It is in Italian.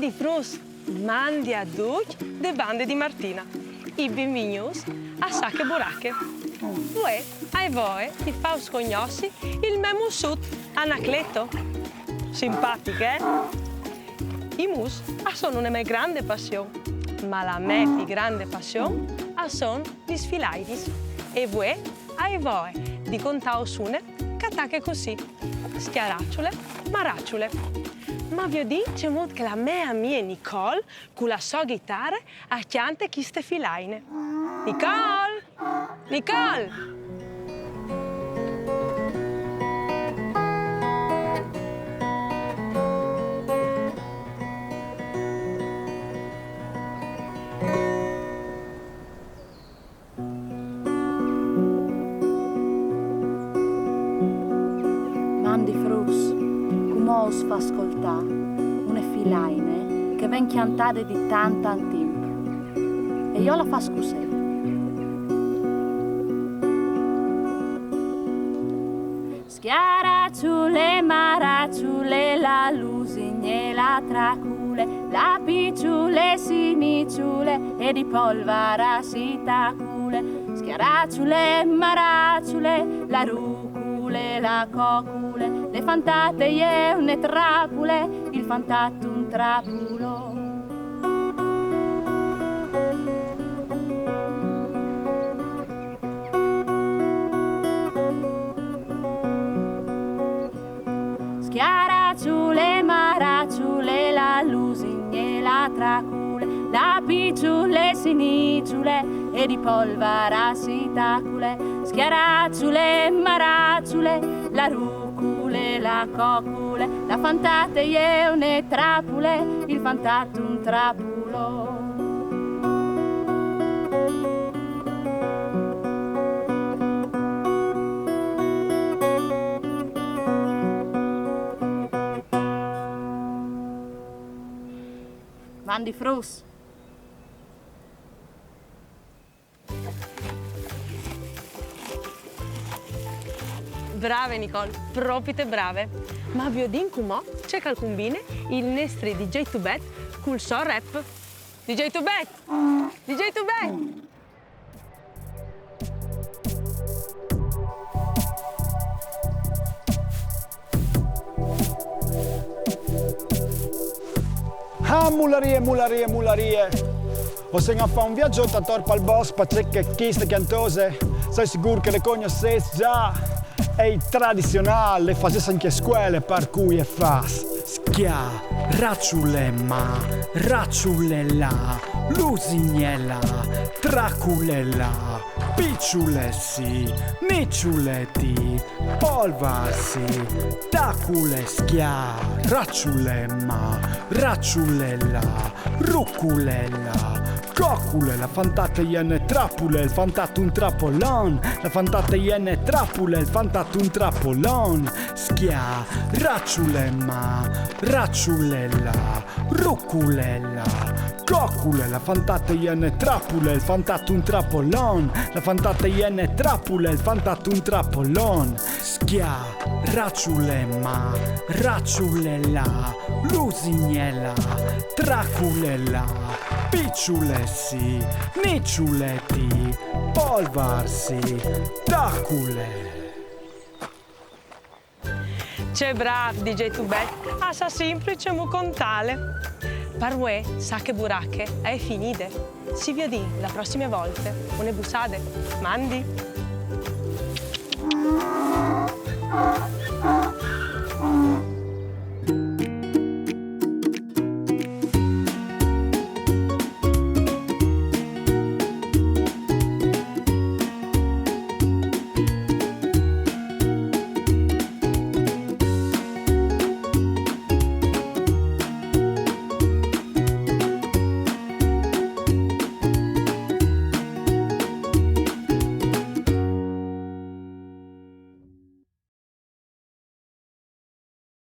di frus, mandi a tutti de bande di Martina. I benvenuti a Sacche Buracche. Voi, ai voi, ti fa scognossi il mio mussut, Anacleto. Simpatiche, I mus sono una mia grande passione, ma la mia più grande passione sono gli sfilaitis. E voi, ai voi, di contare sune, catacche così, schiaracciule, maracciule. Ma vi dico che la mia Nicole, con la sua chitarra, acchianta queste filaine. Nicole! Nicole! Mandi frus, come os fa ascoltare una filaine che ven chiantate di tanto tempo. E io la fa scusare. Schiaracciule, maracciule, la lusigne, la tracule, la picciule, sinicciule e di polvara si tacule. Schiaracciule, maracciule, la rucule, la cocule, le fantate e une trapule, il fantato un trapulo. Schiaracciule, maracciule, la lusigne, la tracule, la picciule, sinicciule e di polvara si tacule. Schiaracciule, maracciule, la rucule, la cocule, la fantate e une trapule, il fantato un trapulo. Mandi frus. Brave Nicole, proprio brave. Ma vi dico mo, c'è qualcun bine il nostro DJ Tubet col suo rap. DJ Tubet! DJ Tubet! Ah, mularie, mularie, mularie. O se non fa un viaggio da torpa al boss, Patrick queste cantose, sei sicuro che le conoscete già. È tradizionale, le fasi anche a scuole, per cui è fas. Schia, racciulema, racciulella, lusignella, traculella, picciulessi, nicciuletti, polvasi, tacule, schia, racciulema, racciulella, ruculella, cocule, la fantata iene trapule, il fantato un trapolon, la fantata iene trapule, il fantato un trapolon, schia, racciulema, racciulella, ruculella, cocule, la fantata iene trapule, il fantato un trapolon, la fantata iene trapule, il fantato un trapolon, schia, racciulema, racciulella, lusignella, traculella, picciulessi, nicciuletti, polvarsi, tacule. C'è bravo DJ Tubet, sa semplice mu contale. Per voi, Sacche Buracche, è finite. Si vede la prossima volta. Une bussate. Mandi.